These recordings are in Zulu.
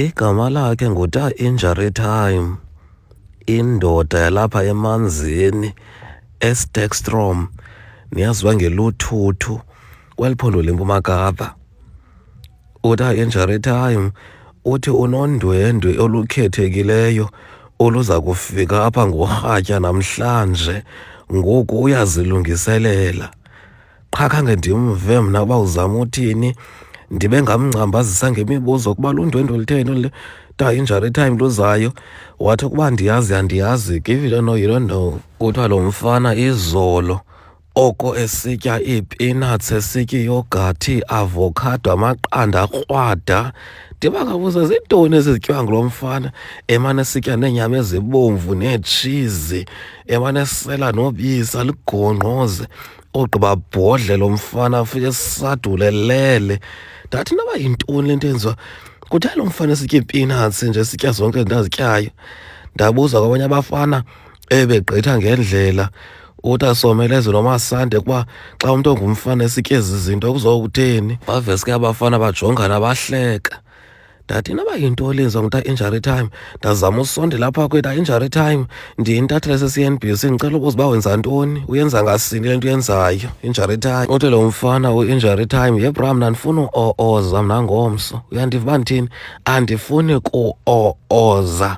Igama lakhe nguTA Injury Time, indoda yalapha emanzini eSterkstrom, niyaziwa ngeluthuthu kweli phondo leMpuma Kapa. uTA Injury Time uthi unondwendwe olukhethekileyo oluza kufika apha ngorhatya namhlanje, ngoku uyazilungiselela. Qha khange ndimve mna uba uzama uthini, ndibe ngamngcambazisa ngemibuzo kuba lundwendwe lutheni uTA Injury Time luzayo. Wathi ukuba ndiyazi andiyazi, give it or no you don't know. Kuthiwa lo mfana izolo oko esitya iipinats, esitya iyogathi, avocado, amaqanda akrwada. Ndiba ngabuza ziintoni ezizityiwa ngulo mfana, emane esitya neenyama ezibomvu neetshizi, emane esela nobisi aligongqoze, ogqiba bhodle lo mfana afike esadulelele. Ndathi noba yintoni le nto yenziwa, kutheni lo mfana esitya iipinats nje esitya zonke izinto azityayo. Ndabuza kwabanye abafana ebegqitha ngendlela uthi Someleze noMasande kuba xa umntu ongumfana esitya ezi zinto kuzokutheni. Baveske abafana bajongana bahleka. Ndathi noba yinto lenziwa nguTA Injury Time, ndazama usondela apha kweTA Injury Time, ndiyintatheli sesi-NBC, ndicela ubuza uba wenza ntoni, uyenza ngasini le nto uyenzayo Injury Time. Uthi lo mfana uInjury Time, yebra mna andifuni u-o-oza mna ngomso, uyandiva uba ndithini, andifuni ku-o-oza.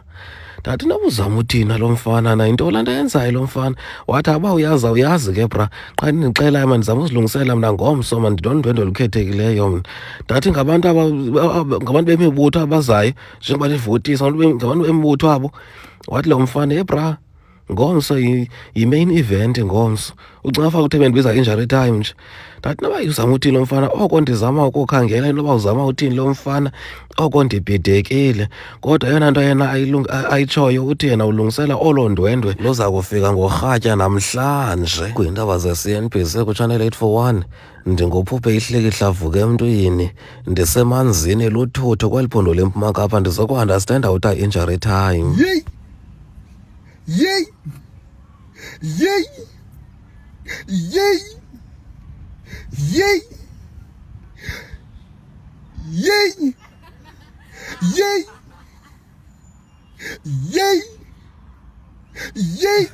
Ndathi noba uzama uthina lo mfana na yinto laa nto ayenzayo lo mfana. Wathi aba uyazi awuyazi ke bra, xa ndinixelayo mna ndizama uzilungisela mna ngomso mna, ndinondwendwe olukhethekileyo mna. Ndathi ngabantu bemibutho abazayo njengoba nivotisa, ngabantu bemibutho abo. Wathi lo mfana, yebra ngomso yi-main event ngomso, ucinga faka uthe bendibiza Injury Time nje. Ndathi noba uzama uthini lo mfana, oko ndizama ukukhangela inoba uzama uthini lo mfana, oko ndibhidekile. Kodwa eyona nto yena ayitshoyo uthi yena ulungisela olo ndwendwe luza kufika ngorhatya namhlanje. Kwiindaba ze-CNBC kuChannel 841, ndinguPhuphe Ihlikihla Vuka Emntwini, ndisemanzini luthuthu kweli phondo leMpuma Kapa, ndizokuandastenda uTA Injury Time. Yay! Yay! Yay! Yay! Yay! Yay! Yay! Yay!